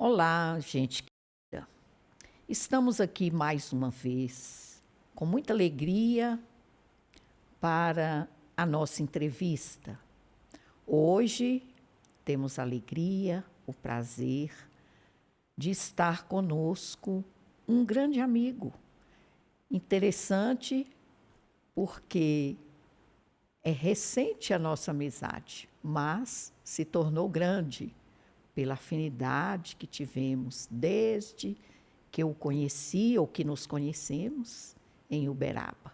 Olá, gente querida. Estamos aqui mais uma vez, com muita alegria, para a nossa entrevista. Hoje temos a alegria, o prazer de estar conosco um grande amigo. Interessante porque é recente a nossa amizade, mas se tornou grande pela afinidade que tivemos desde que eu conheci ou que nos conhecemos em Uberaba.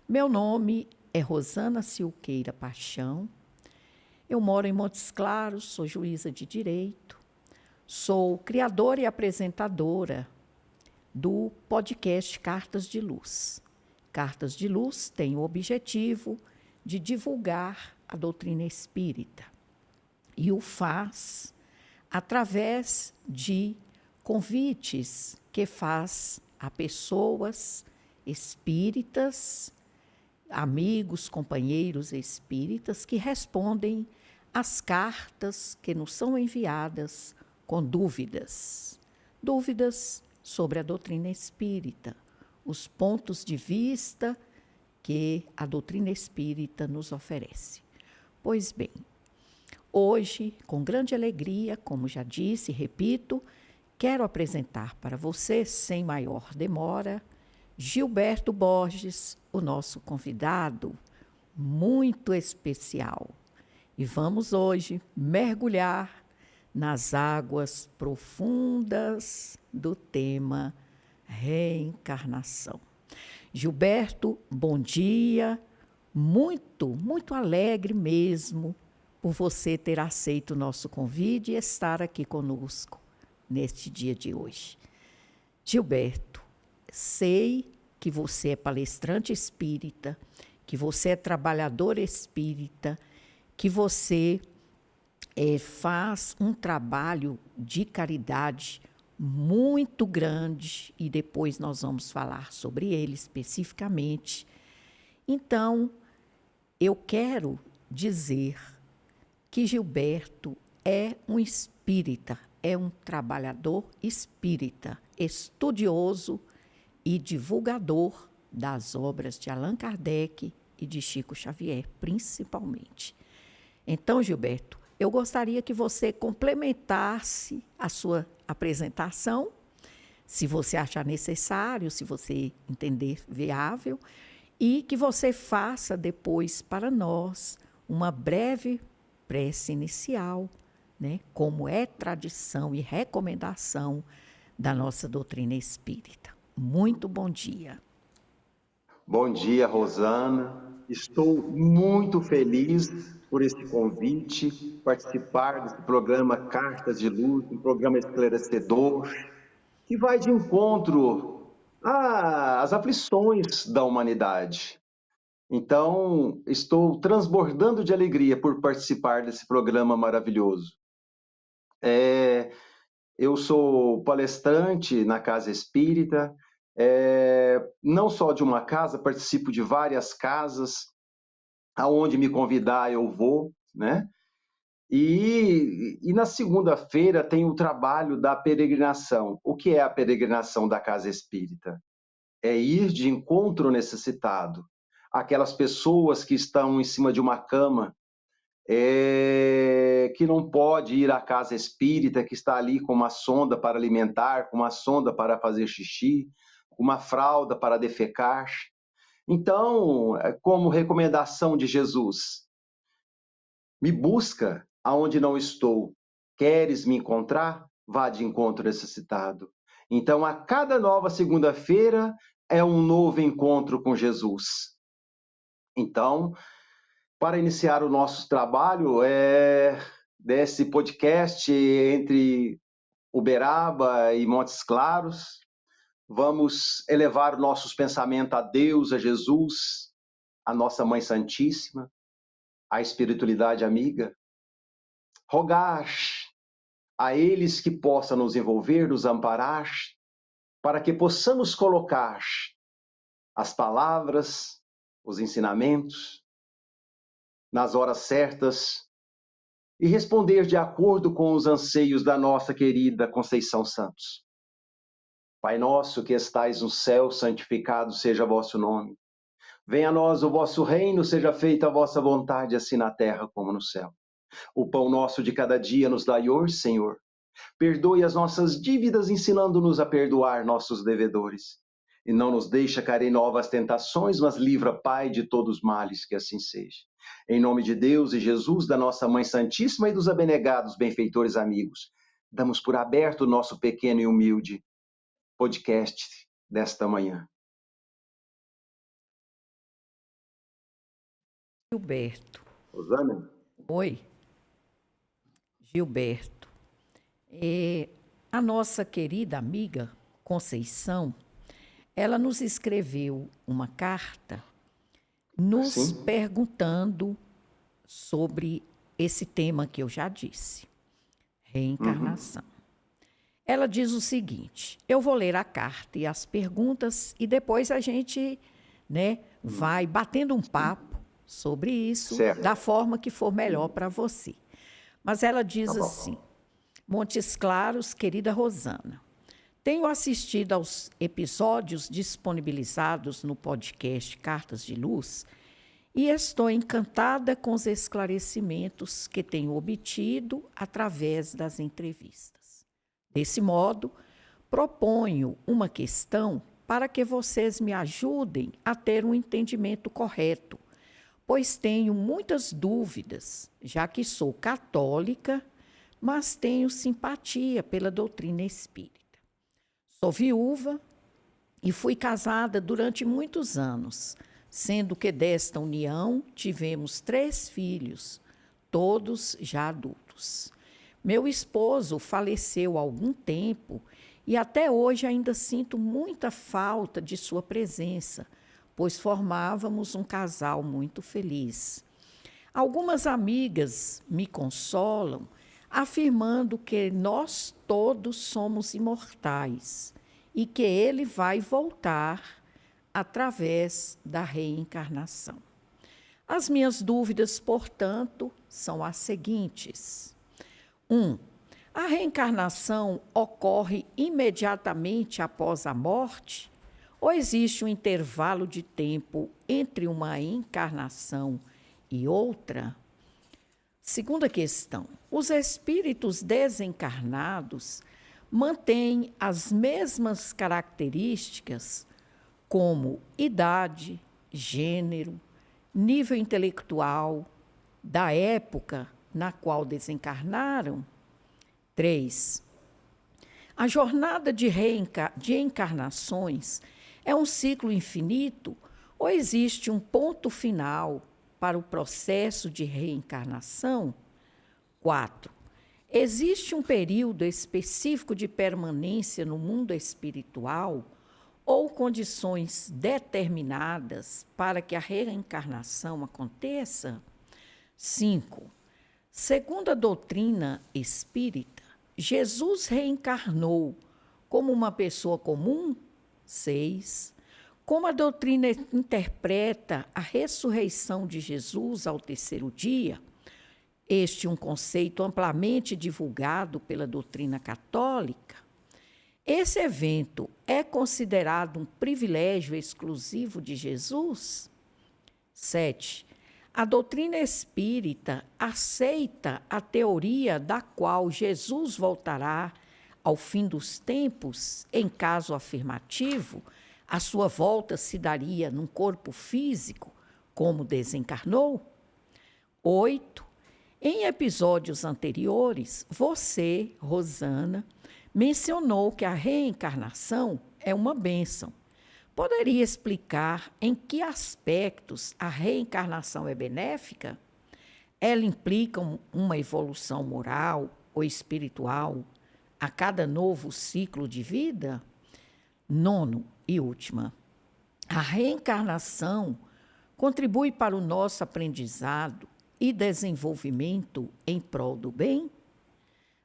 Meu nome é Rosana Silqueira Paixão. Eu moro em Montes Claros, sou juíza de direito, sou criadora e apresentadora do podcast Cartas de Luz. Cartas de Luz tem o objetivo de divulgar a doutrina espírita e o faz através de convites que faz a pessoas espíritas, amigos, companheiros espíritas que respondem às cartas que nos são enviadas com dúvidas. Dúvidas sobre a doutrina espírita, os pontos de vista que a doutrina espírita nos oferece. Pois bem, hoje, com grande alegria, como já disse e repito, quero apresentar para você, sem maior demora, Gilberto Borges, o nosso convidado muito especial. E vamos hoje mergulhar nas águas profundas do tema reencarnação. Gilberto, bom dia, muito alegre mesmo por você ter aceito o nosso convite e estar aqui conosco neste dia de hoje. Gilberto, sei que você é palestrante espírita, que você é trabalhador espírita, que você faz um trabalho de caridade muito grande e depois nós vamos falar sobre ele especificamente. Então, eu quero dizer que Gilberto é um espírita, é um trabalhador espírita, estudioso e divulgador das obras de Allan Kardec e de Chico Xavier, principalmente. Então, Gilberto, eu gostaria que você complementasse a sua apresentação, se você achar necessário, se você entender viável, e que você faça depois para nós uma breve prece inicial, né, como é tradição e recomendação da nossa doutrina espírita. Muito bom dia. Bom dia, Rosana. Estou muito feliz por esse convite, participar desse programa Cartas de Luz, um programa esclarecedor, que vai de encontro às aflições da humanidade. Então, estou transbordando de alegria por participar desse programa maravilhoso. Eu sou palestrante na Casa Espírita, não só de uma casa, participo de várias casas, aonde me convidar eu vou, né? E na segunda-feira tem o trabalho da peregrinação. O que é a peregrinação da Casa Espírita? É ir de encontro ao necessitado, aquelas pessoas que estão em cima de uma cama, que não pode ir à casa espírita, que está ali com uma sonda para alimentar, com uma sonda para fazer xixi, com uma fralda para defecar. Então, como recomendação de Jesus, me busca aonde não estou. Queres me encontrar? Vá de encontro necessitado. Então, a cada nova segunda-feira é um novo encontro com Jesus. Então, para iniciar o nosso trabalho desse podcast entre Uberaba e Montes Claros, vamos elevar nossos pensamentos a Deus, a Jesus, a nossa Mãe Santíssima, a espiritualidade amiga, rogar a eles que possam nos envolver, nos amparar, para que possamos colocar as palavras, os ensinamentos, nas horas certas e responder de acordo com os anseios da nossa querida Conceição Santos. Pai nosso que estais no céu, santificado seja vosso nome. Venha a nós o vosso reino, seja feita a vossa vontade, assim na terra como no céu. O pão nosso de cada dia nos dai hoje, Senhor. Perdoe as nossas dívidas, ensinando-nos a perdoar nossos devedores. E não nos deixa cair em novas tentações, mas livra, Pai, de todos os males, que assim seja. Em nome de Deus e Jesus, da nossa Mãe Santíssima e dos abnegados benfeitores amigos, damos por aberto o nosso pequeno e humilde podcast desta manhã. Gilberto. Rosana? Oi, Gilberto. A nossa querida amiga Conceição, ela nos escreveu uma carta nos Sim. perguntando sobre esse tema que eu já disse, reencarnação. Ela diz o seguinte: eu vou ler a carta e as perguntas e depois a gente, vai batendo um papo sobre isso, Certo. da forma que for melhor para você. Mas ela diz assim: Montes Claros, querida Rosana, tenho assistido aos episódios disponibilizados no podcast Cartas de Luz e estou encantada com os esclarecimentos que tenho obtido através das entrevistas. Desse modo, proponho uma questão para que vocês me ajudem a ter um entendimento correto, pois tenho muitas dúvidas, já que sou católica, mas tenho simpatia pela doutrina espírita. Sou viúva e fui casada durante muitos anos, sendo que desta união tivemos 3 filhos, todos já adultos. Meu esposo faleceu há algum tempo e até hoje ainda sinto muita falta de sua presença, pois formávamos um casal muito feliz. Algumas amigas me consolam, afirmando que nós todos somos imortais e que ele vai voltar através da reencarnação. As minhas dúvidas, portanto, são as seguintes. 1. A reencarnação ocorre imediatamente após a morte? Ou existe um intervalo de tempo entre uma encarnação e outra? Segunda questão. Os espíritos desencarnados mantêm as mesmas características como idade, gênero, nível intelectual, da época na qual desencarnaram? 3. A jornada de encarnações é um ciclo infinito ou existe um ponto final para o processo de reencarnação? 4. Existe um período específico de permanência no mundo espiritual ou condições determinadas para que a reencarnação aconteça? 5. Segundo a doutrina espírita, Jesus reencarnou como uma pessoa comum? 6. Como a doutrina interpreta a ressurreição de Jesus ao 3º dia? Este é um conceito amplamente divulgado pela doutrina católica. Esse evento é considerado um privilégio exclusivo de Jesus? 7. A doutrina espírita aceita a teoria da qual Jesus voltará ao fim dos tempos? Em caso afirmativo, a sua volta se daria num corpo físico, como desencarnou? 8. Em episódios anteriores, você, Rosana, mencionou que a reencarnação é uma bênção. Poderia explicar em que aspectos a reencarnação é benéfica? Ela implica uma evolução moral ou espiritual a cada novo ciclo de vida? 9 e última. A reencarnação contribui para o nosso aprendizado e desenvolvimento em prol do bem?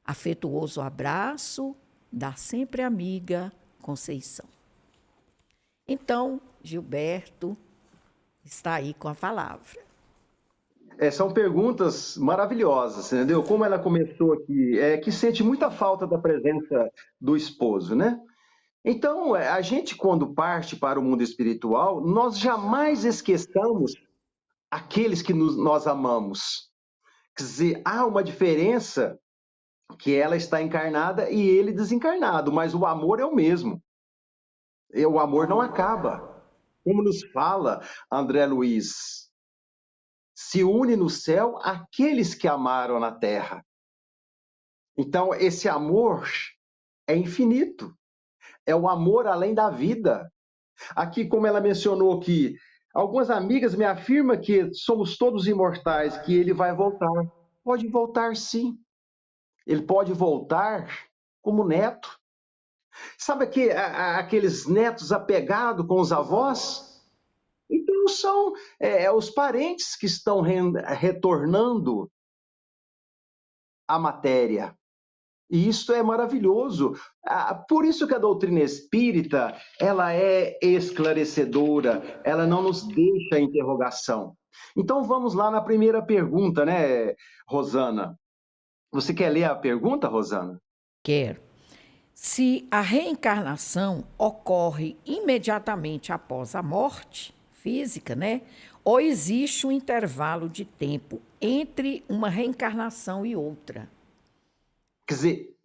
Afetuoso abraço da sempre amiga Conceição. Então, Gilberto está aí com a palavra. São perguntas maravilhosas, entendeu? Como ela começou aqui, que sente muita falta da presença do esposo, né? Então, a gente, quando parte para o mundo espiritual, nós jamais esqueçamos aqueles que nós amamos. Quer dizer, há uma diferença que ela está encarnada e ele desencarnado, mas o amor é o mesmo. E o amor não acaba. Como nos fala André Luiz, se une no céu aqueles que amaram na terra. Então, esse amor é infinito. É o amor além da vida. Aqui, como ela mencionou que algumas amigas me afirmam que somos todos imortais, que ele vai voltar. Pode voltar, sim. Ele pode voltar como neto. Sabe aqueles netos apegados com os avós? Então são os parentes que estão retornando à matéria. E isso é maravilhoso. Por isso que a doutrina espírita, ela é esclarecedora, ela não nos deixa em interrogação. Então vamos lá na primeira pergunta, né, Rosana? Você quer ler a pergunta, Rosana? Quero. Se a reencarnação ocorre imediatamente após a morte física, né? Ou existe um intervalo de tempo entre uma reencarnação e outra? Quer dizer,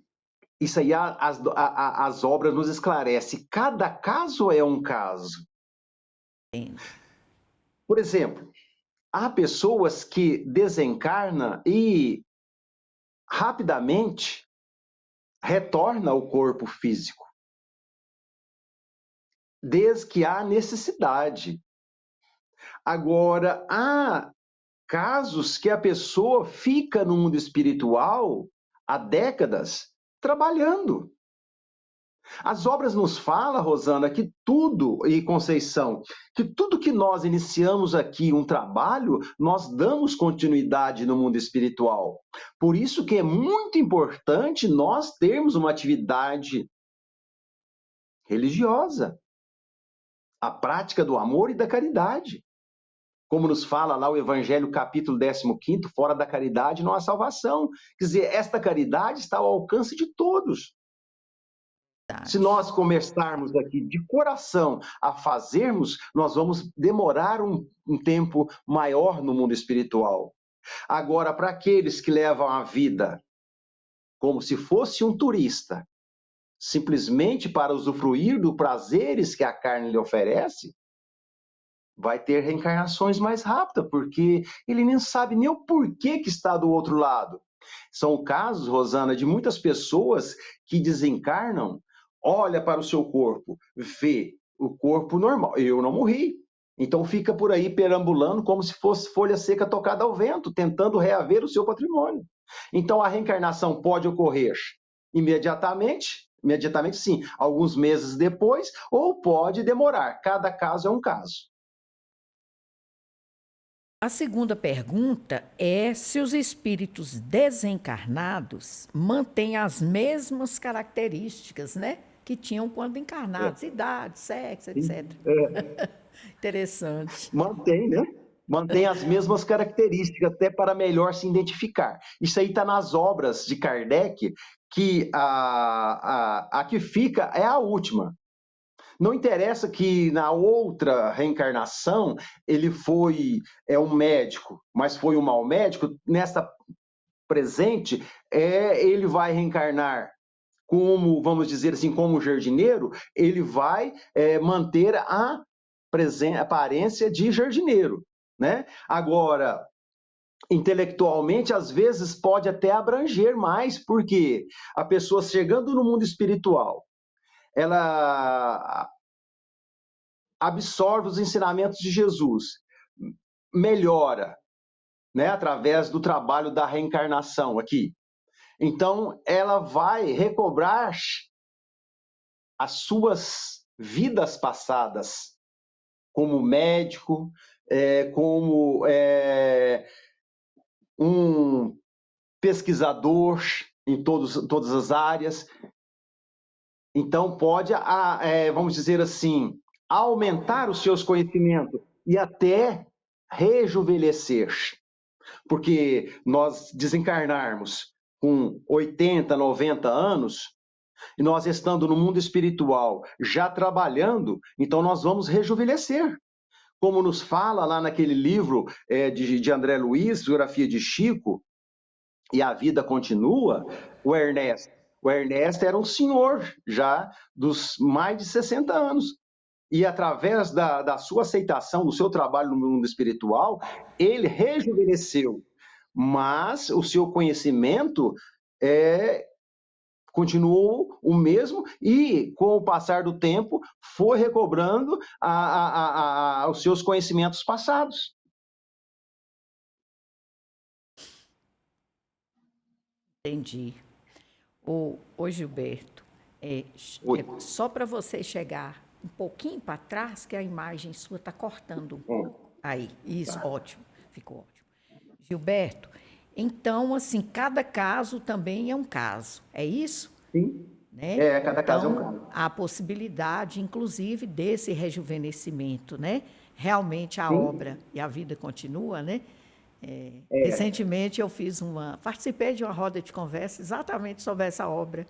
isso aí as obras nos esclarecem. Cada caso é um caso. Entendo. Por exemplo, há pessoas que desencarnam e rapidamente retorna ao corpo físico, desde que há necessidade. Agora, há casos que a pessoa fica no mundo espiritual há décadas trabalhando. As obras nos falam, Rosana, que tudo, e Conceição, que tudo que nós iniciamos aqui, um trabalho, nós damos continuidade no mundo espiritual. Por isso que é muito importante nós termos uma atividade religiosa, a prática do amor e da caridade. Como nos fala lá o Evangelho, capítulo 15, fora da caridade não há salvação. Quer dizer, esta caridade está ao alcance de todos. Se nós começarmos aqui de coração a fazermos, nós vamos demorar um tempo maior no mundo espiritual. Agora, para aqueles que levam a vida como se fosse um turista, simplesmente para usufruir dos prazeres que a carne lhe oferece, vai ter reencarnações mais rápidas, porque ele nem sabe nem o porquê que está do outro lado. São casos, Rosana, de muitas pessoas que desencarnam, olha para o seu corpo, vê o corpo normal. Eu não morri. Então fica por aí perambulando como se fosse folha seca tocada ao vento, tentando reaver o seu patrimônio. Então a reencarnação pode ocorrer imediatamente sim, alguns meses depois, ou pode demorar. Cada caso é um caso. A segunda pergunta é se os espíritos desencarnados mantêm as mesmas características, né, que tinham quando encarnados, idade, sexo, etc. Interessante. Mantém, né? Mantém as mesmas características, até para melhor se identificar. Isso aí está nas obras de Kardec, que a que fica é a última. Não interessa que na outra reencarnação ele foi um médico, mas foi um mau médico. Nessa presente, ele vai reencarnar como, vamos dizer assim, como jardineiro, ele vai manter a aparência de jardineiro, né? Agora, intelectualmente, às vezes pode até abranger mais, porque a pessoa chegando no mundo espiritual, ela absorve os ensinamentos de Jesus, melhora, né, através do trabalho da reencarnação aqui. Então, ela vai recobrar as suas vidas passadas como médico, como um pesquisador em todas as áreas. Então, pode, vamos dizer assim, aumentar os seus conhecimentos e até rejuvenescer. Porque nós desencarnarmos com 80, 90 anos, e nós estando no mundo espiritual, já trabalhando, então nós vamos rejuvenescer. Como nos fala lá naquele livro de André Luiz, Biografia de Chico, e a vida continua, o Ernesto. O Ernesto era um senhor já dos mais de 60 anos. E através da sua aceitação, do seu trabalho no mundo espiritual, ele rejuvenesceu. Mas o seu conhecimento continuou o mesmo e, com o passar do tempo, foi recobrando os seus conhecimentos passados. Entendi. Ô Gilberto, só para você chegar um pouquinho para trás, que a imagem sua está cortando um pouco. Aí, isso, ótimo, ficou ótimo. Gilberto, então, assim, cada caso também é um caso, é isso? Sim. Né? Cada caso é um caso. Então, há a possibilidade, inclusive, desse rejuvenescimento, né? Realmente a obra e a vida continua, né? Recentemente eu participei de uma roda de conversa exatamente sobre essa obra.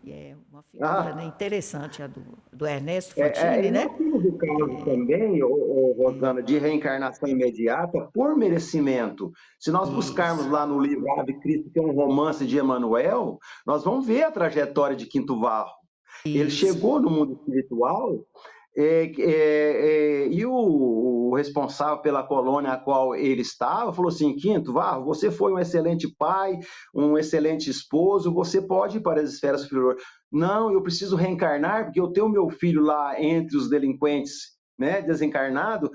E é uma figura né, interessante, a do Ernesto Fantini, né? Nós temos o caso também, Rosana, de reencarnação imediata por merecimento. Se nós buscarmos lá no livro Ave Cristo, que é um romance de Emmanuel, nós vamos ver a trajetória de Quinto Varro. Ele chegou no mundo espiritual e o responsável pela colônia a qual ele estava falou assim: Quinto Varro, você foi um excelente pai, um excelente esposo, você pode ir para as esferas superiores. Não, eu preciso reencarnar porque eu tenho meu filho lá entre os delinquentes, né, desencarnado,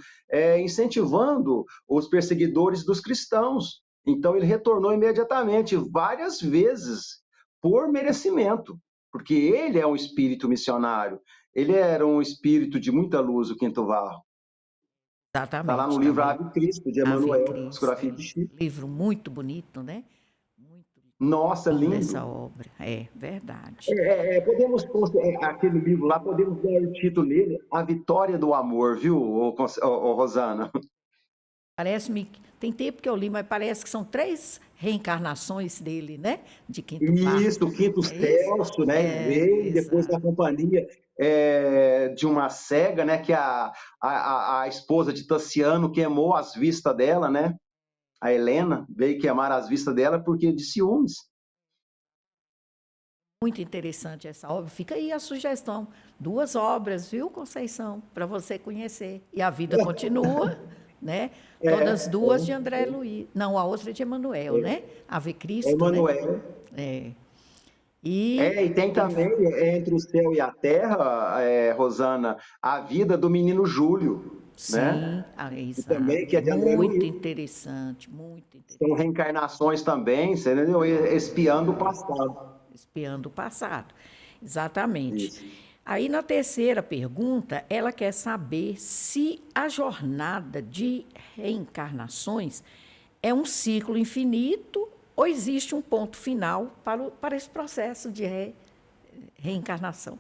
incentivando os perseguidores dos cristãos. Então ele retornou imediatamente, várias vezes, por merecimento, porque ele é um espírito missionário. Ele era um espírito de muita luz, o Quinto Varro. Exatamente. Está lá no livro Ave Cristo, de Emmanuel, Psicografia de Chico. Livro muito bonito, né? Muito Nossa, lindo. Essa obra, é verdade. Podemos, aquele livro lá, podemos dar o título nele, A Vitória do Amor, viu, Rosana? Parece-me, tem tempo que eu li, mas parece que são 3 reencarnações dele, né? De Quinto Varro. Isso, o Quinto Celso, né? Veio depois da companhia de uma cega, né? Que a esposa de Tassiano queimou as vistas dela, né? A Helena veio queimar as vistas dela porque de ciúmes. Muito interessante essa obra. Fica aí a sugestão. 2 obras, viu, Conceição? Para você conhecer. E a vida continua, né? Todas 2 de André Luiz. Não, a outra é de Emmanuel, né? Ave Cristo, Emmanuel. Né? E tem também, entre o céu e a terra, Rosana, a vida do menino Júlio. Sim, né? Exato. Também, que é de André Muito Luiz. interessante, muito interessante. São reencarnações também, você entendeu? Espiando o passado. Espiando o passado, exatamente. Isso. Aí na terceira pergunta, ela quer saber se a jornada de reencarnações é um ciclo infinito ou existe um ponto final para esse processo de reencarnação.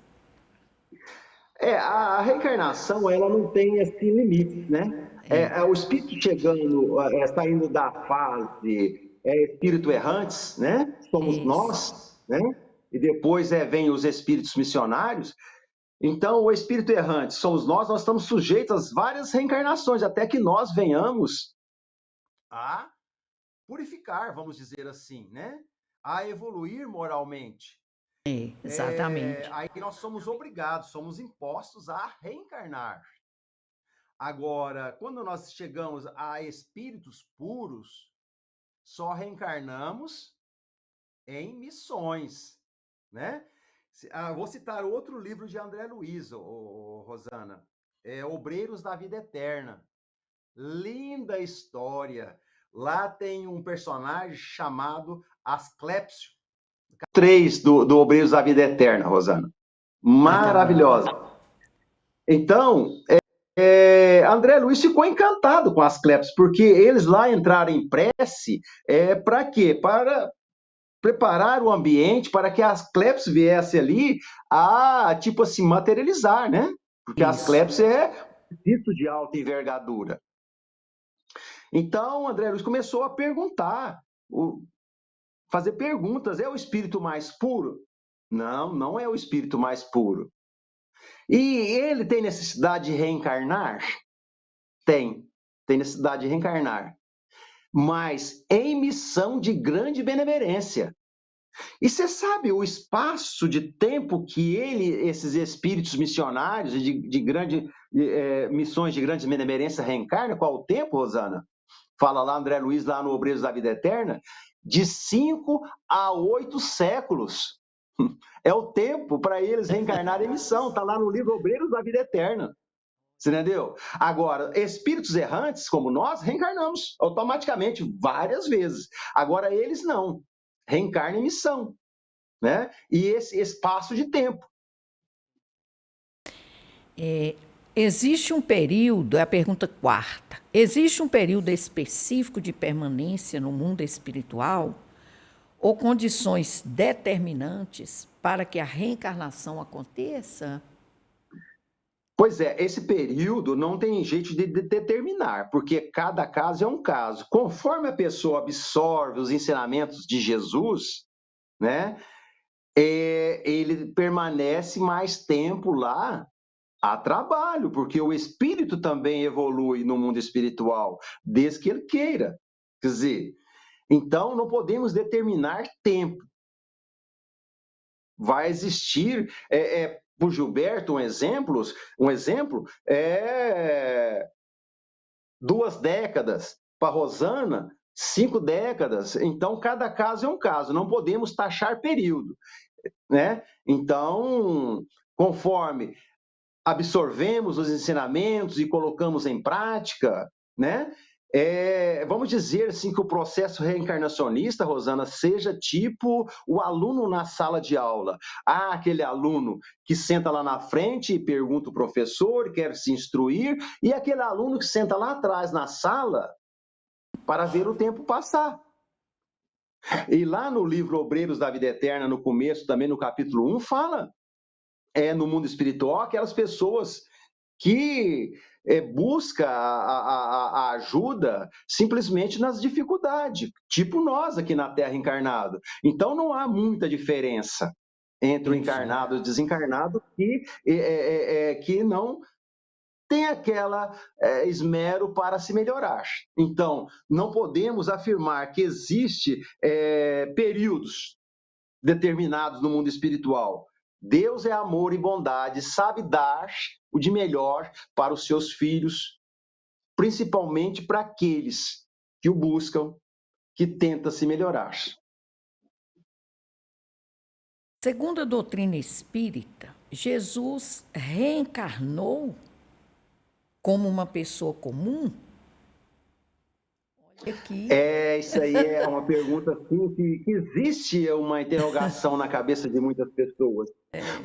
A reencarnação, ela não tem esse limite, né? O espírito chegando, saindo da fase espírito errantes, né? Somos nós, né? E depois vem os espíritos missionários. Então, o espírito errante somos nós estamos sujeitos às várias reencarnações, até que nós venhamos a purificar, vamos dizer assim, né? A evoluir moralmente. Exatamente. Aí nós somos obrigados, somos impostos a reencarnar. Agora, quando nós chegamos a espíritos puros, só reencarnamos em missões, né? Vou citar outro livro de André Luiz, Rosana, Obreiros da Vida Eterna. Linda história. Lá tem um personagem chamado Asclépio. 3 do Obreiros da Vida Eterna, Rosana. Maravilhosa. Então, André Luiz ficou encantado com Asclépios, porque eles lá entraram em prece para quê? Para preparar o ambiente para que Asclépios viesse ali a, tipo assim, materializar, né? Porque Asclépios é espírito de alta envergadura. Então, André Luiz começou a perguntar, fazer perguntas. É o espírito mais puro? Não, não é o espírito mais puro. E ele tem necessidade de reencarnar? Tem necessidade de reencarnar, mas em missão de grande benemerência. E você sabe o espaço de tempo que esses espíritos missionários missões de grande benemerência reencarnam? Qual o tempo, Rosana? Fala lá André Luiz, lá no Obreiros da Vida Eterna, de 5 a 8 séculos. É o tempo para eles reencarnarem em missão. Está lá no livro Obreiros da Vida Eterna. Você entendeu? Agora, espíritos errantes, como nós, reencarnamos automaticamente várias vezes. Agora, eles não. Reencarnam em missão. Né? E esse espaço de tempo. Existe um período, é a pergunta quarta, existe um período específico de permanência no mundo espiritual ou condições determinantes para que a reencarnação aconteça? Pois é, esse período não tem jeito de determinar, porque cada caso é um caso. Conforme a pessoa absorve os ensinamentos de Jesus, né, ele permanece mais tempo lá a trabalho, porque o espírito também evolui no mundo espiritual, desde que ele queira. Quer dizer, então não podemos determinar tempo. Vai existir, por Gilberto, um exemplo é 2 décadas, para Rosana, 5 décadas. Então, cada caso é um caso, não podemos taxar período. Né? Então, conforme absorvemos os ensinamentos e colocamos em prática, né? Vamos dizer assim que o processo reencarnacionista, Rosana, seja tipo o aluno na sala de aula. Aquele aluno que senta lá na frente e pergunta o professor, quer se instruir, e aquele aluno que senta lá atrás na sala para ver o tempo passar. E lá no livro Obreiros da Vida Eterna, no começo, também no capítulo 1, fala no mundo espiritual, aquelas pessoas que busca a ajuda simplesmente nas dificuldades, tipo nós aqui na Terra encarnado. Então não há muita diferença entre o encarnado e o desencarnado que não tem aquela esmero para se melhorar. Então, não podemos afirmar que existe períodos determinados no mundo espiritual. Deus é amor e bondade, sabe dar o de melhor para os seus filhos, principalmente para aqueles que o buscam, que tentam se melhorar. Segundo a doutrina espírita, Jesus reencarnou como uma pessoa comum? Olha aqui. Isso aí é uma pergunta assim, que existe uma interrogação na cabeça de muitas pessoas.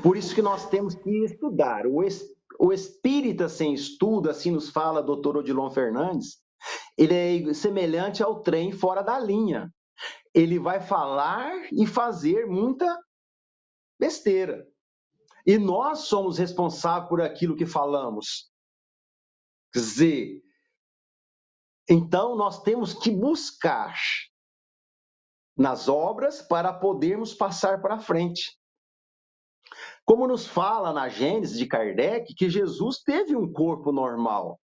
Por isso que nós temos que estudar. O espírita sem estudo, assim nos fala Dr. Odilon Fernandes, ele é semelhante ao trem fora da linha. Ele vai falar e fazer muita besteira. E nós somos responsáveis por aquilo que falamos. Quer dizer, então nós temos que buscar nas obras para podermos passar para frente. Como nos fala na Gênesis de Kardec, que Jesus teve um corpo normal,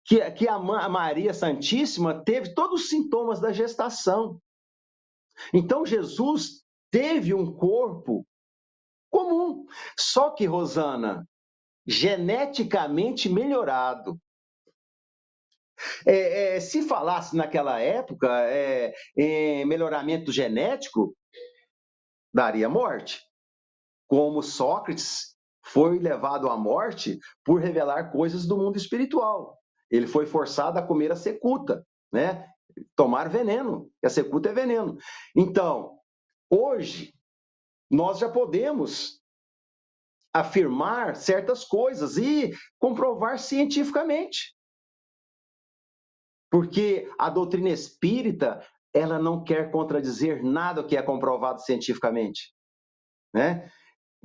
que a Maria Santíssima teve todos os sintomas da gestação. Então Jesus teve um corpo comum, só que, Rosana, geneticamente melhorado. Se falasse naquela época em melhoramento genético, daria morte. Como Sócrates foi levado à morte por revelar coisas do mundo espiritual. Ele foi forçado a comer a cicuta, né? Tomar veneno, que a cicuta é veneno. Então, hoje, nós já podemos afirmar certas coisas e comprovar cientificamente. Porque a doutrina espírita, ela não quer contradizer nada que é comprovado cientificamente, né?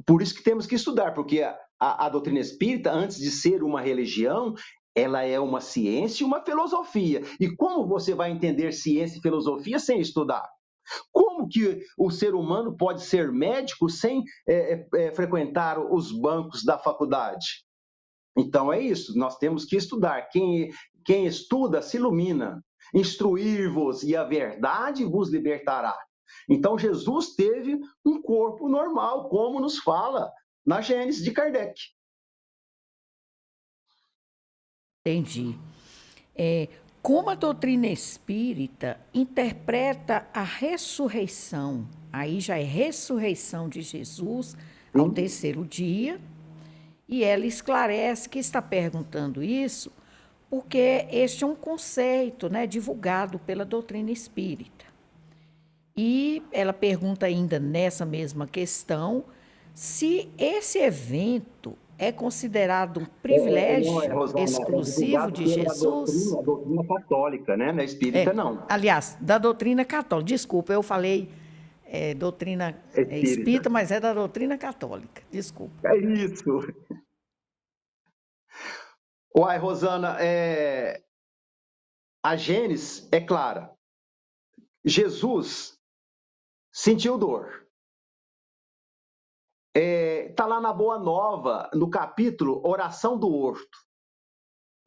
Por isso que temos que estudar, porque a doutrina espírita, antes de ser uma religião, ela é uma ciência e uma filosofia. E como você vai entender ciência e filosofia sem estudar? Como que o ser humano pode ser médico sem frequentar os bancos da faculdade? Então é isso, nós temos que estudar. Quem estuda se ilumina. Instruir-vos e a verdade vos libertará. Então Jesus teve um corpo normal, como nos fala na Gênesis de Kardec. Entendi. Como a doutrina espírita interpreta a ressurreição, aí já é ressurreição de Jesus ao terceiro dia, e ela esclarece que está perguntando isso porque este é um conceito, né, divulgado pela doutrina espírita. E ela pergunta ainda nessa mesma questão se esse evento é considerado um privilégio Rosana, exclusivo de Jesus. A doutrina católica, né? Na espírita, não. Aliás, da doutrina católica. Desculpa, eu falei doutrina espírita, mas é da doutrina católica. Desculpa. É isso. Uai, Rosana, a Gênesis é clara. Jesus sentiu dor. Está lá na Boa Nova, no capítulo Oração do Horto.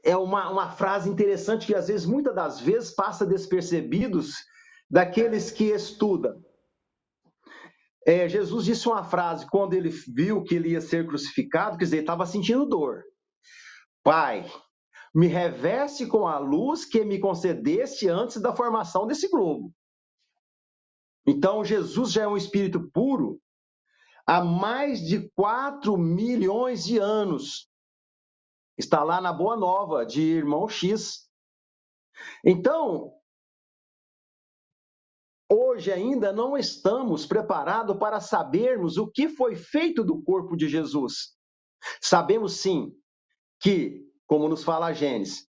É uma frase interessante que, às vezes, muitas das vezes, passa despercebidos daqueles que estudam. Jesus disse uma frase quando ele viu que ele ia ser crucificado, quer dizer, ele estava sentindo dor. Pai, me reveste com a luz que me concedeste antes da formação desse globo. Então, Jesus já é um espírito puro há mais de 4 milhões de anos. Está lá na Boa Nova, de Irmão X. Então, hoje ainda não estamos preparados para sabermos o que foi feito do corpo de Jesus. Sabemos sim que, como nos fala a Gênesis,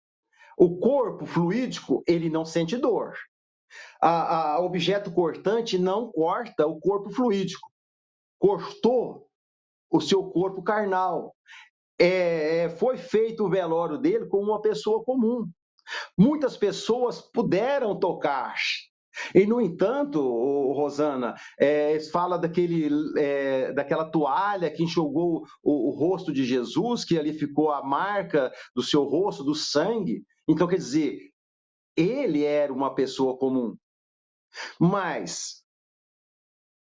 o corpo fluídico, ele não sente dor. O objeto cortante não corta o corpo fluídico. Cortou o seu corpo carnal. Foi feito o velório dele como uma pessoa comum. Muitas pessoas puderam tocar. E, no entanto, Rosana, fala daquela toalha que enxugou o rosto de Jesus, que ali ficou a marca do seu rosto, do sangue. Então, quer dizer, ele era uma pessoa comum. Mas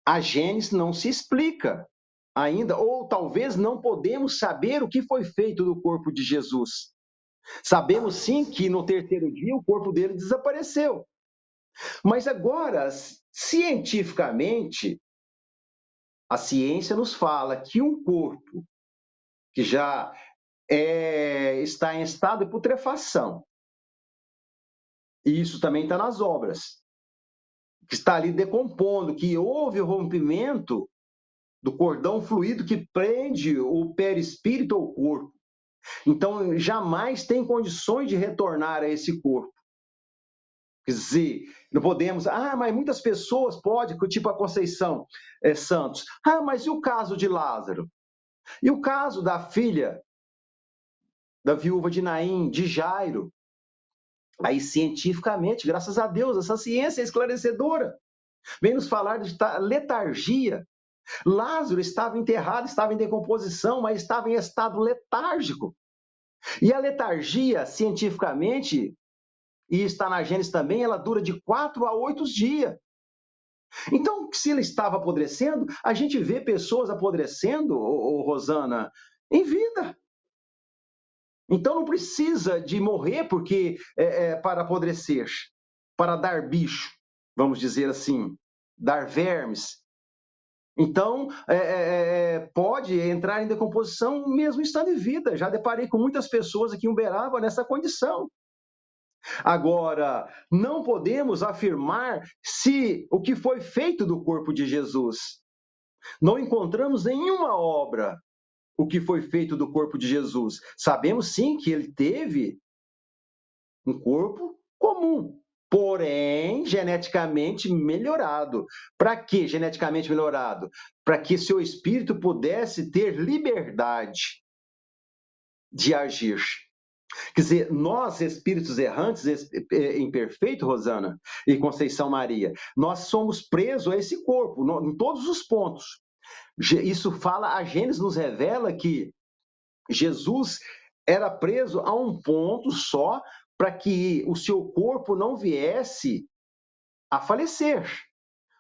a Gênesis não se explica ainda, ou talvez não podemos saber o que foi feito do corpo de Jesus. Sabemos sim que no terceiro dia o corpo dele desapareceu. Mas agora, cientificamente, a ciência nos fala que um corpo que já está em estado de putrefação, e isso também está nas obras, que está ali decompondo, que houve o rompimento do cordão fluido que prende o perispírito ao corpo. Então, jamais tem condições de retornar a esse corpo. Quer dizer, não podemos... mas muitas pessoas podem, tipo a Conceição Santos. Mas e o caso de Lázaro? E o caso da filha, da viúva de Naim, de Jairo? Aí, cientificamente, graças a Deus, essa ciência é esclarecedora. Vem nos falar de letargia. Lázaro estava enterrado, estava em decomposição, mas estava em estado letárgico. E a letargia, cientificamente, e está na Gênesis também, ela dura de 4 a 8 dias. Então, se ele estava apodrecendo, a gente vê pessoas apodrecendo, Rosana, em vida. Então não precisa de morrer porque para apodrecer, para dar bicho, vamos dizer assim, dar vermes. Então, pode entrar em decomposição mesmo estando em vida. Já deparei com muitas pessoas aqui em Uberaba nessa condição. Agora, não podemos afirmar se o que foi feito do corpo de Jesus. Não encontramos nenhuma obra o que foi feito do corpo de Jesus. Sabemos sim que ele teve um corpo comum, porém geneticamente melhorado. Para que geneticamente melhorado? Para que seu espírito pudesse ter liberdade de agir. Quer dizer, nós, espíritos errantes, imperfeitos, Rosana e Conceição Maria, nós somos presos a esse corpo, em todos os pontos. Isso fala, a Gênesis nos revela que Jesus era preso a um ponto só para que o seu corpo não viesse a falecer.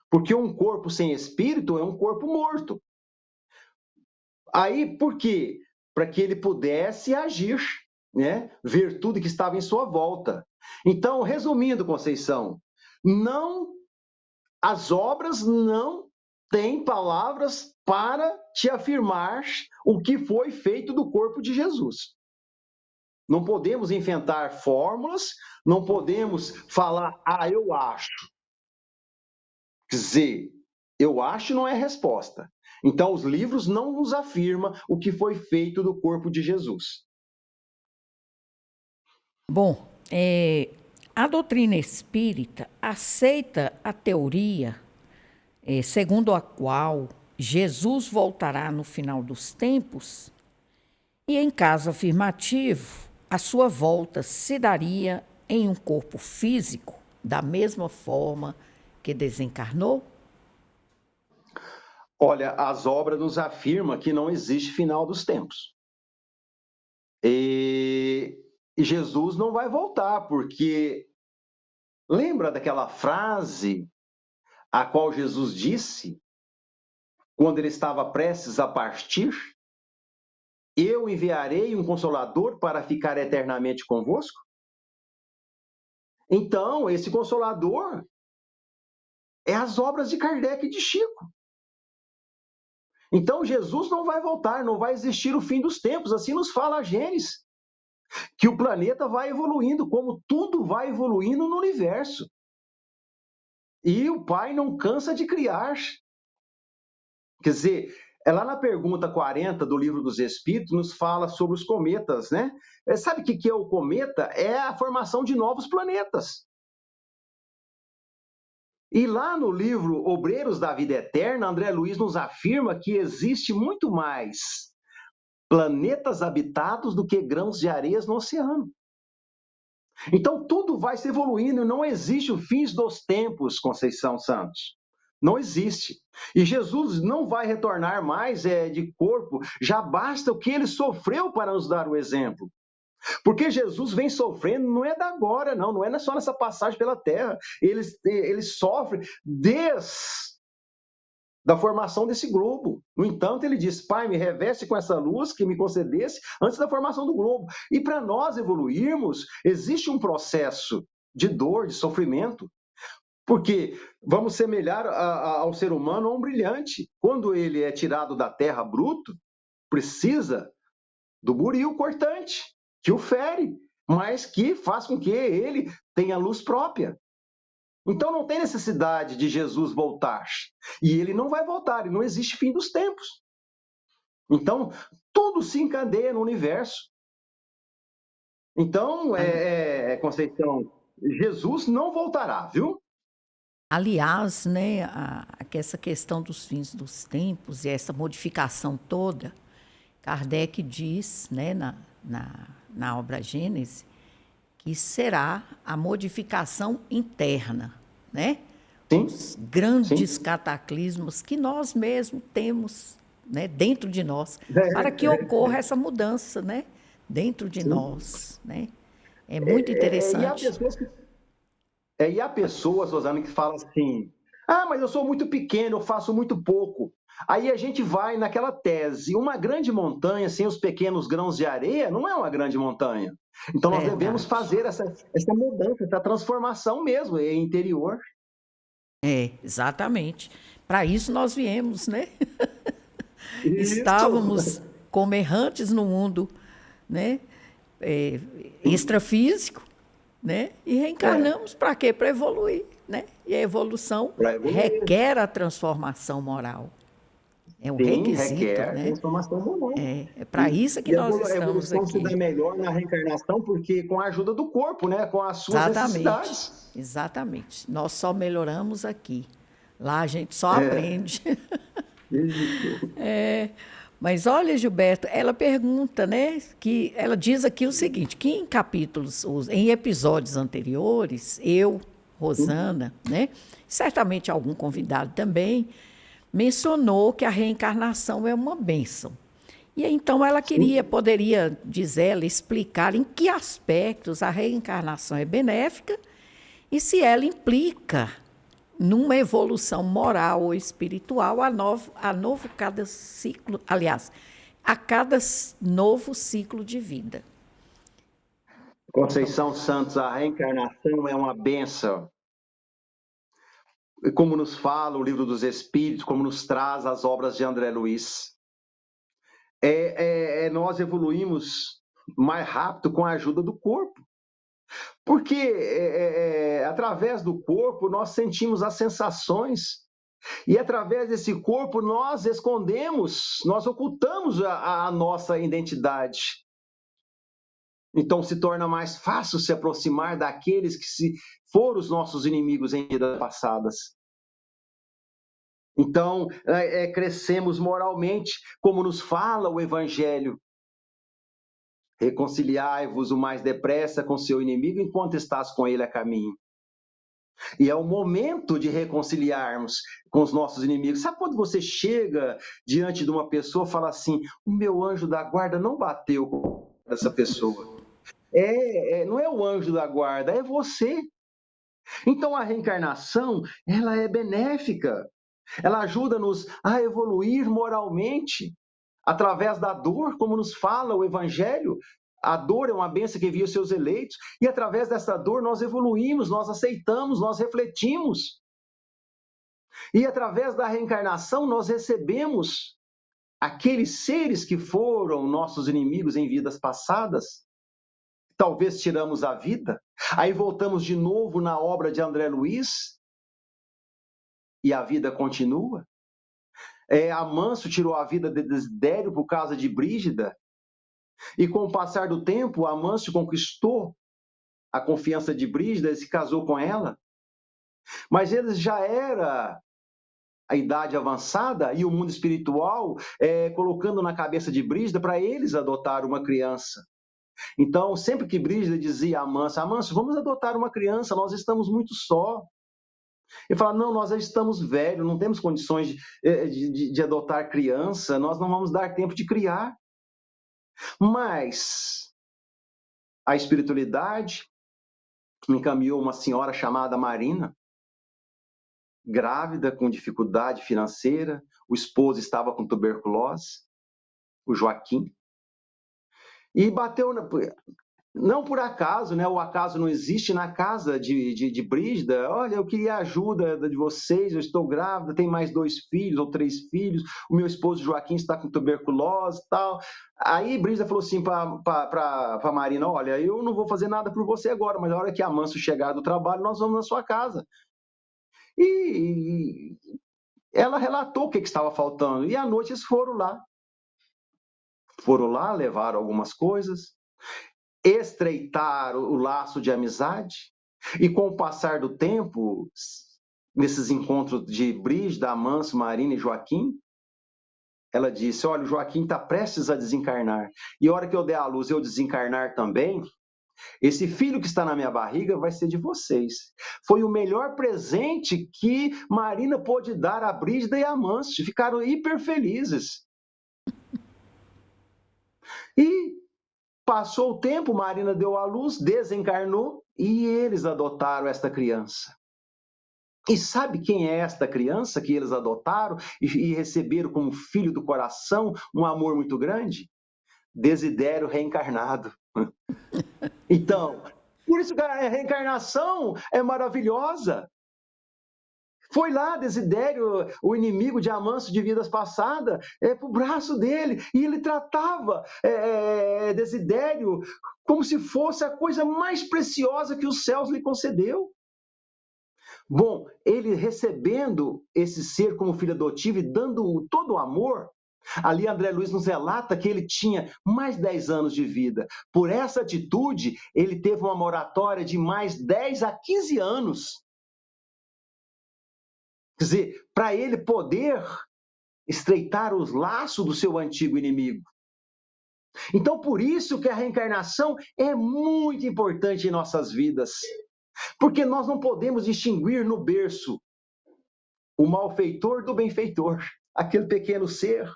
Porque um corpo sem espírito é um corpo morto. Aí, por quê? Para que ele pudesse agir, né? Ver tudo que estava em sua volta. Então, resumindo, Conceição, não, as obras não têm palavras para te afirmar o que foi feito do corpo de Jesus. Não podemos inventar fórmulas, não podemos falar, eu acho. Quer dizer, eu acho não é resposta. Então, os livros não nos afirmam o que foi feito do corpo de Jesus. Bom, a doutrina espírita aceita a teoria segundo a qual Jesus voltará no final dos tempos e, em caso afirmativo, a sua volta se daria em um corpo físico da mesma forma que desencarnou? Olha, as obras nos afirmam que não existe final dos tempos. E Jesus não vai voltar, porque lembra daquela frase a qual Jesus disse, quando ele estava prestes a partir? Eu enviarei um Consolador para ficar eternamente convosco? Então, esse Consolador é as obras de Kardec e de Chico. Então, Jesus não vai voltar, não vai existir o fim dos tempos, assim nos fala a Gênesis, que o planeta vai evoluindo, como tudo vai evoluindo no universo. E o Pai não cansa de criar. Quer dizer, lá na pergunta 40 do Livro dos Espíritos, nos fala sobre os cometas, né? Sabe o que é o cometa? É a formação de novos planetas. E lá no livro Obreiros da Vida Eterna, André Luiz nos afirma que existe muito mais planetas habitados do que grãos de areias no oceano. Então, tudo vai se evoluindo, não existe o fim dos tempos, Conceição Santos. Não existe. E Jesus não vai retornar mais de corpo, já basta o que ele sofreu para nos dar o exemplo. Porque Jesus vem sofrendo, não é da agora, não é só nessa passagem pela terra. Ele sofre desde da formação desse globo. No entanto, ele diz, Pai, me reveste com essa luz que me concedesse antes da formação do globo. E para nós evoluirmos, existe um processo de dor, de sofrimento, porque vamos semelhar ao ser humano a um brilhante. Quando ele é tirado da terra bruto, precisa do buril cortante, que o fere, mas que faz com que ele tenha luz própria. Então não tem necessidade de Jesus voltar. E ele não vai voltar, e não existe fim dos tempos. Então, tudo se encadeia no universo. Então, Conceição, Jesus não voltará, viu? Aliás, né, essa questão dos fins dos tempos e essa modificação toda, Kardec diz, né, na obra Gênese, que será a modificação interna, né? Sim, os grandes sim. cataclismos que nós mesmos temos, né, dentro de nós, para que ocorra essa mudança, né, dentro de Sim. nós, né? É muito interessante. E há pessoas, Rosana, que falam assim, mas eu sou muito pequeno, eu faço muito pouco. Aí a gente vai naquela tese, uma grande montanha sem os pequenos grãos de areia não é uma grande montanha. Então nós devemos fazer essa mudança, essa transformação mesmo, interior. Exatamente. Para isso nós viemos, né? Isso. Estávamos como errantes no mundo, né? Extrafísico, né? E reencarnamos para quê? Para evoluir, né? E a evolução requer a transformação moral. É um requisito, requer né? transformação moral. É para isso que nós estamos aqui. A evolução se dá melhor na reencarnação, porque com a ajuda do corpo, né? Com as suas necessidades. Exatamente. Nós só melhoramos aqui. Lá a gente só aprende. Mas olha, Gilberto, ela pergunta, né, que ela diz aqui o seguinte, que em em episódios anteriores, eu, Rosana, né, certamente algum convidado também, mencionou que a reencarnação é uma bênção. E então ela poderia, diz ela, explicar em que aspectos a reencarnação é benéfica e se ela implica numa evolução moral ou espiritual a novo cada ciclo, aliás, a cada novo ciclo de vida. Conceição Santos, a reencarnação é uma bênção. Como nos fala o Livro dos Espíritos, como nos traz as obras de André Luiz. Nós evoluímos mais rápido com a ajuda do corpo. Porque através do corpo nós sentimos as sensações. E através desse corpo nós escondemos, nós ocultamos a nossa identidade. Então se torna mais fácil se aproximar daqueles que foram os nossos inimigos em vidas passadas. Então crescemos moralmente, como nos fala o Evangelho. Reconciliai-vos o mais depressa com seu inimigo enquanto estás com ele a caminho. E é o momento de reconciliarmos com os nossos inimigos. Sabe quando você chega diante de uma pessoa e fala assim, o meu anjo da guarda não bateu com essa pessoa. Não é o anjo da guarda, é você. Então a reencarnação, ela é benéfica. Ela ajuda-nos a evoluir moralmente. Através da dor, como nos fala o Evangelho, a dor é uma bênção que envia os seus eleitos, e através dessa dor nós evoluímos, nós aceitamos, nós refletimos. E através da reencarnação nós recebemos aqueles seres que foram nossos inimigos em vidas passadas. Talvez tiramos a vida, aí voltamos de novo na obra de André Luiz, e a vida continua. Amâncio tirou a vida de Desidério por causa de Brígida, e com o passar do tempo, Amâncio conquistou a confiança de Brígida e se casou com ela. Mas ele já era a idade avançada e o mundo espiritual colocando na cabeça de Brígida para eles adotar uma criança. Então, sempre que Brígida dizia a Amâncio, Amâncio, vamos adotar uma criança, nós estamos muito só. Ele fala, não, nós já estamos velhos, não temos condições de adotar criança, nós não vamos dar tempo de criar. Mas a espiritualidade encaminhou uma senhora chamada Marina, grávida, com dificuldade financeira, o esposo estava com tuberculose, o Joaquim, e bateu, não por acaso, né? O acaso não existe na casa de Brígida. Olha, eu queria a ajuda de vocês, eu estou grávida, tenho mais 2 filhos ou 3 filhos, o meu esposo Joaquim está com tuberculose e tal. Aí Brígida falou assim para Marina, olha, eu não vou fazer nada por você agora, mas na hora que Amâncio chegar do trabalho, nós vamos na sua casa. E ela relatou o que estava faltando, e à noite eles foram lá. Foram lá, levaram algumas coisas, estreitar o laço de amizade, e com o passar do tempo, nesses encontros de Brígida, Amâncio, Marina e Joaquim, ela disse, olha, o Joaquim está prestes a desencarnar, e a hora que eu der a luz eu desencarnar também, esse filho que está na minha barriga vai ser de vocês. Foi o melhor presente que Marina pôde dar a Brígida e a Amâncio, ficaram hiper felizes. E passou o tempo, Marina deu à luz, desencarnou e eles adotaram esta criança. E sabe quem é esta criança que eles adotaram e receberam como filho do coração um amor muito grande? Desidério reencarnado. Então, por isso que a reencarnação é maravilhosa. Foi lá Desidério, o inimigo de Amâncio de vidas passadas, para o braço dele, e ele tratava Desidério como se fosse a coisa mais preciosa que os céus lhe concedeu. Bom, ele recebendo esse ser como filho adotivo e dando todo o amor, ali André Luiz nos relata que ele tinha mais 10 anos de vida. Por essa atitude, ele teve uma moratória de mais 10 a 15 anos. Quer dizer, para ele poder estreitar os laços do seu antigo inimigo. Então, por isso que a reencarnação é muito importante em nossas vidas. Porque nós não podemos distinguir no berço o malfeitor do benfeitor, aquele pequeno ser.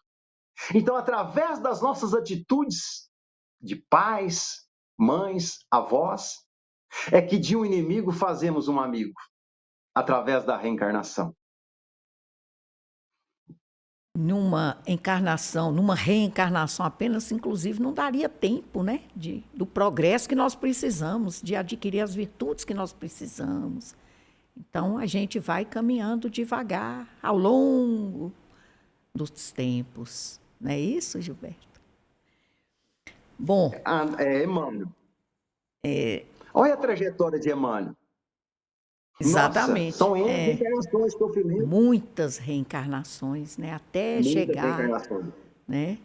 Então, através das nossas atitudes de pais, mães, avós, é que de um inimigo fazemos um amigo, através da reencarnação. Numa encarnação, numa reencarnação apenas, inclusive, não daria tempo, né, do progresso que nós precisamos, de adquirir as virtudes que nós precisamos. Então, a gente vai caminhando devagar, ao longo dos tempos. Não é isso, Gilberto? Bom... Emmanuel. Olha a trajetória de Emmanuel. Exatamente. Nossa, são reencarnações que eu fiz. Muitas reencarnações, né? Até muitas chegar, né?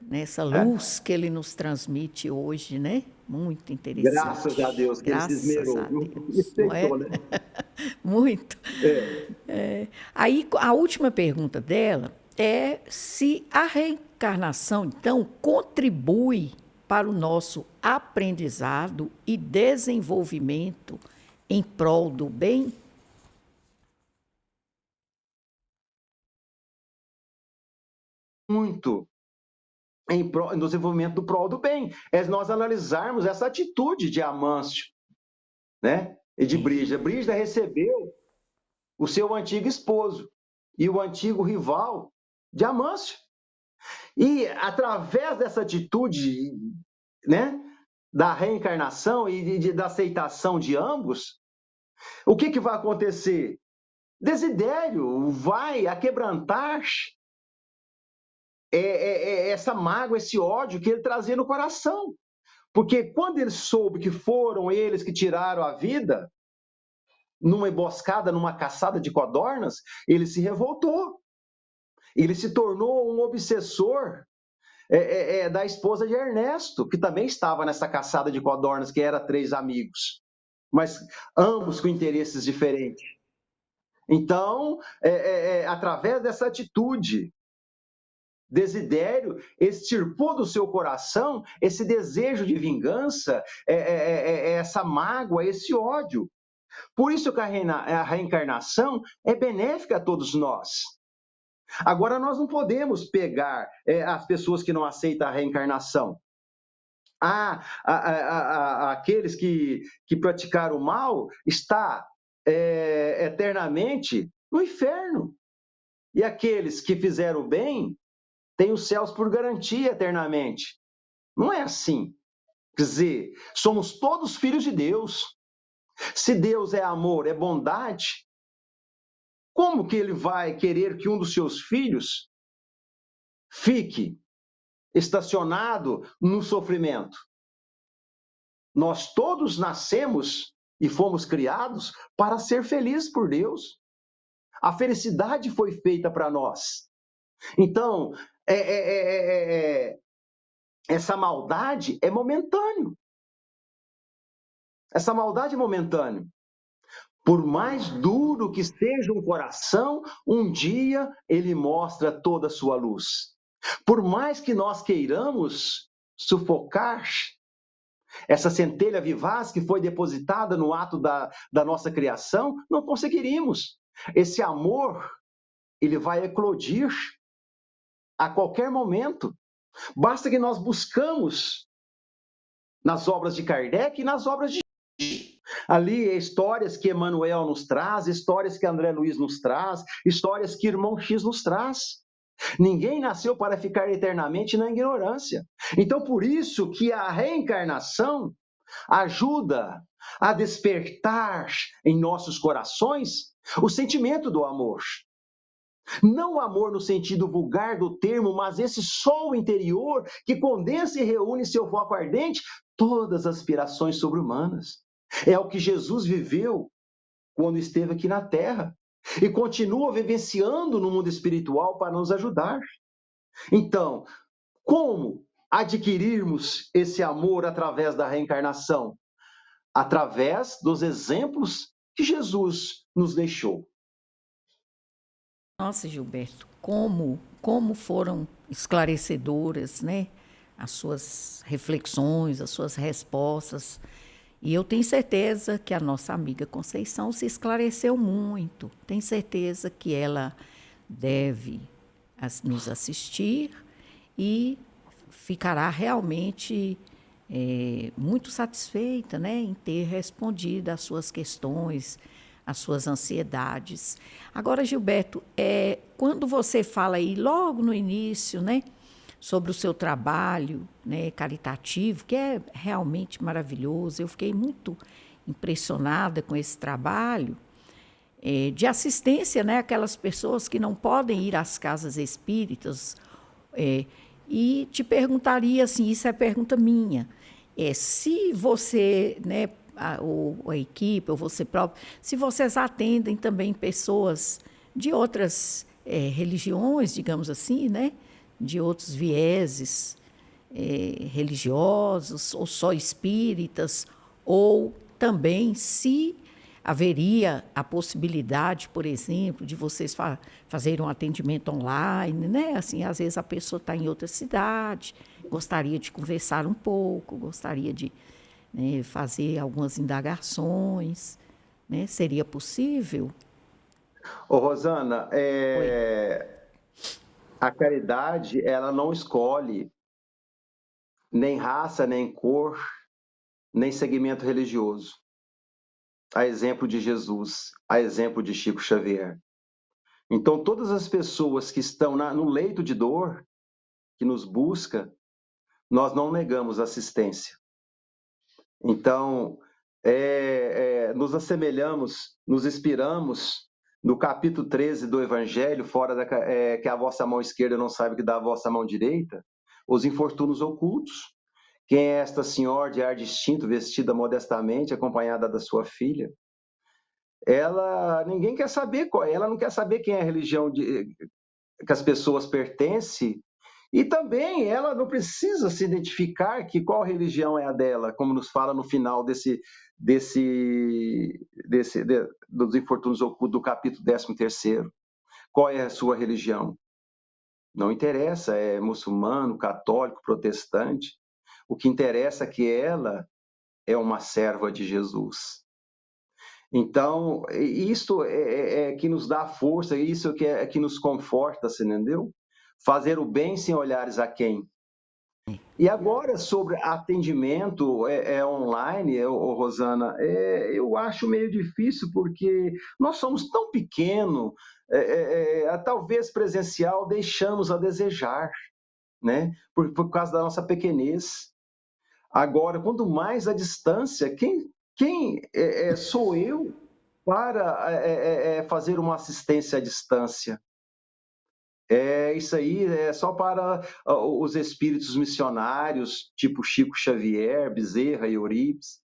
Nessa luz que ele nos transmite hoje, né? Muito interessante. Graças a Deus que Graças ele se esmerou. A Deus, não é? Né? Muito. Aí a última pergunta dela é se a reencarnação, então, contribui para o nosso aprendizado e desenvolvimento em prol do bem? Muito. No desenvolvimento do prol do bem. É nós analisarmos essa atitude de Amâncio, né? E de Brígida. Brígida recebeu o seu antigo esposo e o antigo rival de Amâncio. E através dessa atitude, né, da reencarnação e da aceitação de ambos, o que vai acontecer? Desidério vai aquebrantar essa mágoa, esse ódio que ele trazia no coração. Porque quando ele soube que foram eles que tiraram a vida, numa emboscada, numa caçada de codornas, ele se revoltou. Ele se tornou um obsessor da esposa de Ernesto, que também estava nessa caçada de codornas, que era 3 amigos, mas ambos com interesses diferentes. Então, através dessa atitude, Desidério extirpou do seu coração esse desejo de vingança, essa mágoa, esse ódio. Por isso que a reencarnação é benéfica a todos nós. Agora, nós não podemos pegar as pessoas que não aceitam a reencarnação. Aqueles que praticaram o mal está eternamente no inferno. E aqueles que fizeram o bem têm os céus por garantia eternamente. Não é assim. Quer dizer, somos todos filhos de Deus. Se Deus é amor, é bondade, como que ele vai querer que um dos seus filhos fique estacionado no sofrimento? Nós todos nascemos e fomos criados para ser felizes por Deus. A felicidade foi feita para nós. Então, essa maldade é momentânea. Essa maldade é momentânea. Por mais duro que seja um coração, um dia ele mostra toda a sua luz. Por mais que nós queiramos sufocar essa centelha vivaz que foi depositada no ato da nossa criação, não conseguiríamos. Esse amor, ele vai eclodir a qualquer momento. Basta que nós buscamos nas obras de Kardec e nas obras de ali histórias que Emmanuel nos traz, histórias que André Luiz nos traz, histórias que Irmão X nos traz. Ninguém nasceu para ficar eternamente na ignorância. Então, por isso que a reencarnação ajuda a despertar em nossos corações o sentimento do amor. Não o amor no sentido vulgar do termo, mas esse sol interior que condensa e reúne em seu foco ardente todas as aspirações sobre-humanas. É o que Jesus viveu quando esteve aqui na Terra e continua vivenciando no mundo espiritual para nos ajudar. Então, como adquirirmos esse amor através da reencarnação? Através dos exemplos que Jesus nos deixou. Nossa, Gilberto, como foram esclarecedoras, né? As suas reflexões, as suas respostas. E eu tenho certeza que a nossa amiga Conceição se esclareceu muito. Tenho certeza que ela deve nos assistir e ficará realmente muito satisfeita, né, em ter respondido às suas questões, às suas ansiedades. Agora, Gilberto, quando você fala aí logo no início, né, sobre o seu trabalho, né, caritativo, que é realmente maravilhoso, eu fiquei muito impressionada com esse trabalho de assistência, né, àquelas pessoas que não podem ir às casas espíritas. é, e te perguntaria assim, isso é pergunta minha, se você, né, ou a equipe, ou você próprio, se vocês atendem também pessoas de outras religiões, digamos assim, né, de outros vieses religiosos, ou só espíritas, ou também se haveria a possibilidade, por exemplo, de vocês fazerem um atendimento online, né? Assim, às vezes a pessoa está em outra cidade, gostaria de conversar um pouco, gostaria de, né, fazer algumas indagações, né? Seria possível? Ô, Rosana, Oi. a caridade, ela não escolhe nem raça, nem cor, nem segmento religioso. A exemplo de Jesus, a exemplo de Chico Xavier. Então, todas as pessoas que estão no leito de dor, que nos busca, nós não negamos assistência. Então, nos assemelhamos, nos inspiramos no capítulo 13 do Evangelho, que a vossa mão esquerda não sabe o que dá a vossa mão direita, os infortúnios ocultos. Quem é esta senhora de ar distinto, vestida modestamente, acompanhada da sua filha? Ninguém quer saber, ela não quer saber quem é a religião que as pessoas pertencem, e também ela não precisa se identificar que qual religião é a dela, como nos fala no final dos infortúnios ocultos do capítulo 13º. Qual é a sua religião? Não interessa, é muçulmano, católico, protestante. O que interessa é que ela é uma serva de Jesus. Então, isso é que nos dá força, isso é que nos conforta, você entendeu? Fazer o bem sem olhares a quem. E agora, sobre atendimento online, Rosana, eu acho meio difícil, porque nós somos tão pequenos, talvez presencial deixamos a desejar, né? Por causa da nossa pequenez. Agora, quanto mais a distância, quem sou eu para fazer uma assistência à distância? Isso aí é só para os espíritos missionários, tipo Chico Xavier, Bezerra e Eurípides,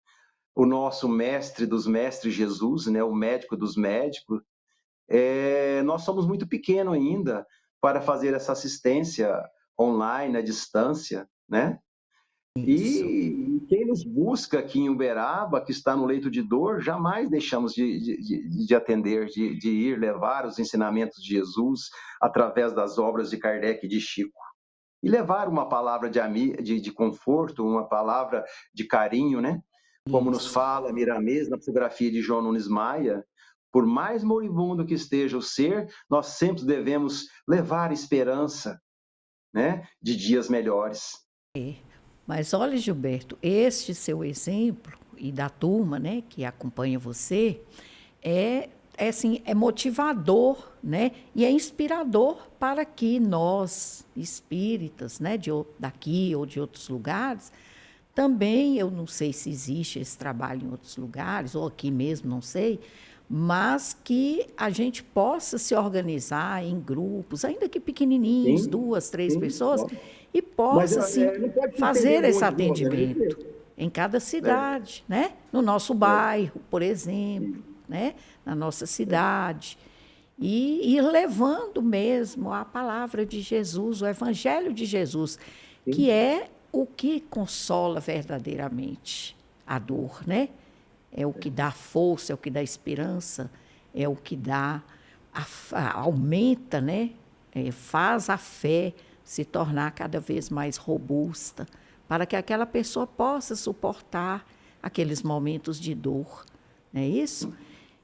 o nosso mestre dos mestres Jesus, né, o médico dos médicos. Nós somos muito pequenos ainda para fazer essa assistência online, à distância, né? Isso. E quem nos busca aqui em Uberaba, que está no leito de dor, jamais deixamos de atender, de ir levar os ensinamentos de Jesus através das obras de Kardec e de Chico. E levar uma palavra de conforto, uma palavra de carinho, né? Como nos Isso. fala Miramês na psicografia de João Nunes Maia, por mais moribundo que esteja o ser, nós sempre devemos levar esperança, né, de dias melhores. Mas olha, Gilberto, este seu exemplo e da turma, né, que acompanha você, assim, é motivador, né, e é inspirador para que nós, espíritas, né, daqui ou de outros lugares, também, eu não sei se existe esse trabalho em outros lugares, ou aqui mesmo, não sei, mas que a gente possa se organizar em grupos, ainda que pequenininhos, Sim, 2, 3 sim. pessoas, e Mas possa, sim, não pode se estender fazer esse muito, viu, Rosana? atendimento em cada É, cidade, né? No nosso bairro, por exemplo, né? Na nossa cidade. E ir levando mesmo a palavra de Jesus, o Evangelho de Jesus, que sim, é o que consola verdadeiramente a dor, né? É o que dá força, é o que dá esperança, é o que dá aumenta, né? Faz a fé se tornar cada vez mais robusta, para que aquela pessoa possa suportar aqueles momentos de dor, não é isso?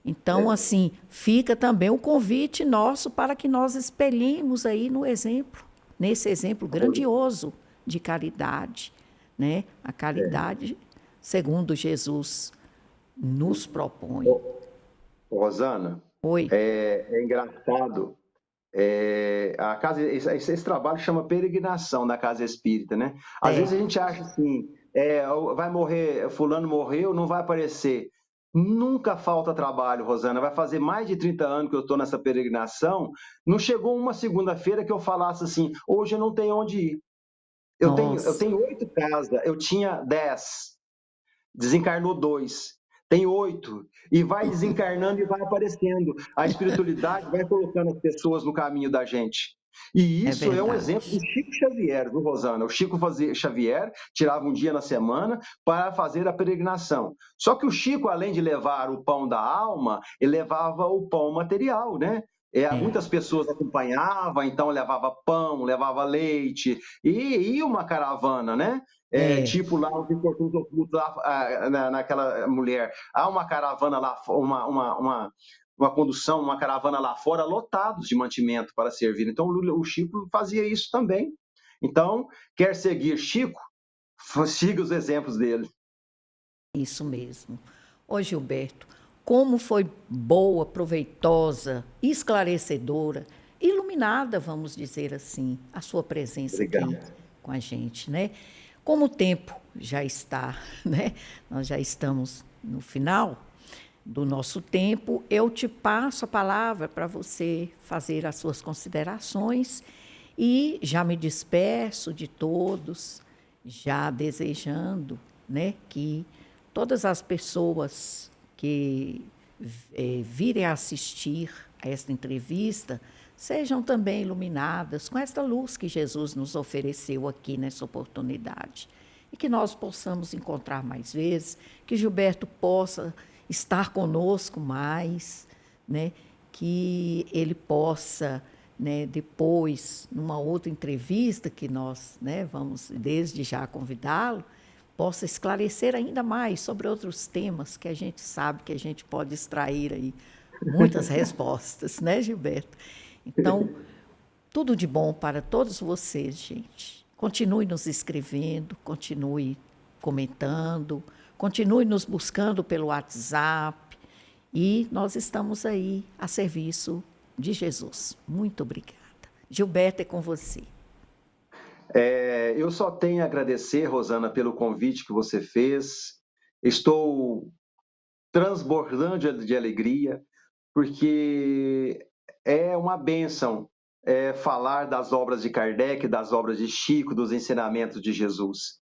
Então, assim, fica também o convite nosso para que nós espelhemos aí no exemplo, nesse exemplo grandioso de caridade, né? A caridade, segundo Jesus nos propõe. Rosana, Oi, é engraçado. A casa, esse trabalho chama peregrinação na casa espírita, né? Às vezes a é, gente acha assim, vai morrer, fulano morreu, não vai aparecer. Nunca falta trabalho, Rosana. Vai fazer mais de 30 anos que eu estou nessa peregrinação. Não chegou uma segunda-feira que eu falasse assim, hoje eu não tenho onde ir. Eu nossa, tenho 8 casas, eu tinha 10, desencarnou 2. Tem 8 e vai desencarnando e vai aparecendo. A espiritualidade vai colocando as pessoas no caminho da gente. E é isso é um exemplo do verdade. Chico Xavier, viu, Rosana? O Chico Xavier tirava um dia na semana para fazer a peregrinação. Só que o Chico, além de levar o pão da alma, ele levava o pão material, né? É, Muitas pessoas acompanhavam, então levava pão, levava leite, e ia uma caravana, né? é, Tipo lá os infortúnios ocultos lá, naquela mulher. Há uma caravana lá, uma condução, uma caravana lá fora, lotados de mantimento para servir. Então o Chico fazia isso também. Então, quer seguir Chico, siga os exemplos dele. isso mesmo. Ô Gilberto, como foi boa, proveitosa, esclarecedora, iluminada, vamos dizer assim, a sua presença aqui Obrigado. com a gente, né? Como o tempo já está, né? Nós já estamos no final do nosso tempo, eu te passo a palavra para você fazer as suas considerações e já me despeço de todos, já desejando, né, que todas as pessoas que virem a assistir a esta entrevista sejam também iluminadas com esta luz que Jesus nos ofereceu aqui nessa oportunidade. E que nós possamos encontrar mais vezes, que Gilberto possa estar conosco mais, né? Que ele possa, né, depois, numa outra entrevista que nós, né, vamos desde já convidá-lo, possa esclarecer ainda mais sobre outros temas que a gente sabe que a gente pode extrair aí muitas respostas, né, Gilberto? Então, tudo de bom para todos vocês, gente. Continue nos escrevendo, continue comentando, continue nos buscando pelo WhatsApp e nós estamos aí a serviço de Jesus. Muito obrigada. Gilberto, é com você. Eu só tenho a agradecer, Rosana, pelo convite que você fez. Estou transbordando de alegria, porque é uma bênção falar das obras de Kardec, das obras de Chico, dos ensinamentos de Jesus.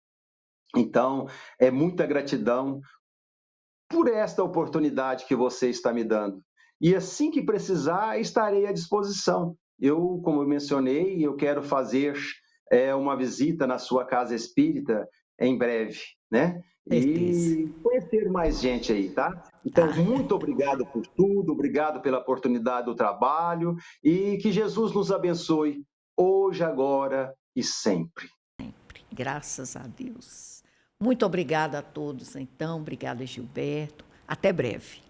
Então, é muita gratidão por esta oportunidade que você está me dando. E assim que precisar, estarei à disposição. Eu, como eu mencionei, eu quero fazer uma visita na sua casa espírita em breve, né? Certeza. E conhecer mais gente aí, tá? Então, Tá. muito obrigado por tudo, obrigado pela oportunidade do trabalho e que Jesus nos abençoe hoje, agora e sempre. Graças a Deus. Muito obrigada a todos, então. Obrigada, Gilberto. Até breve.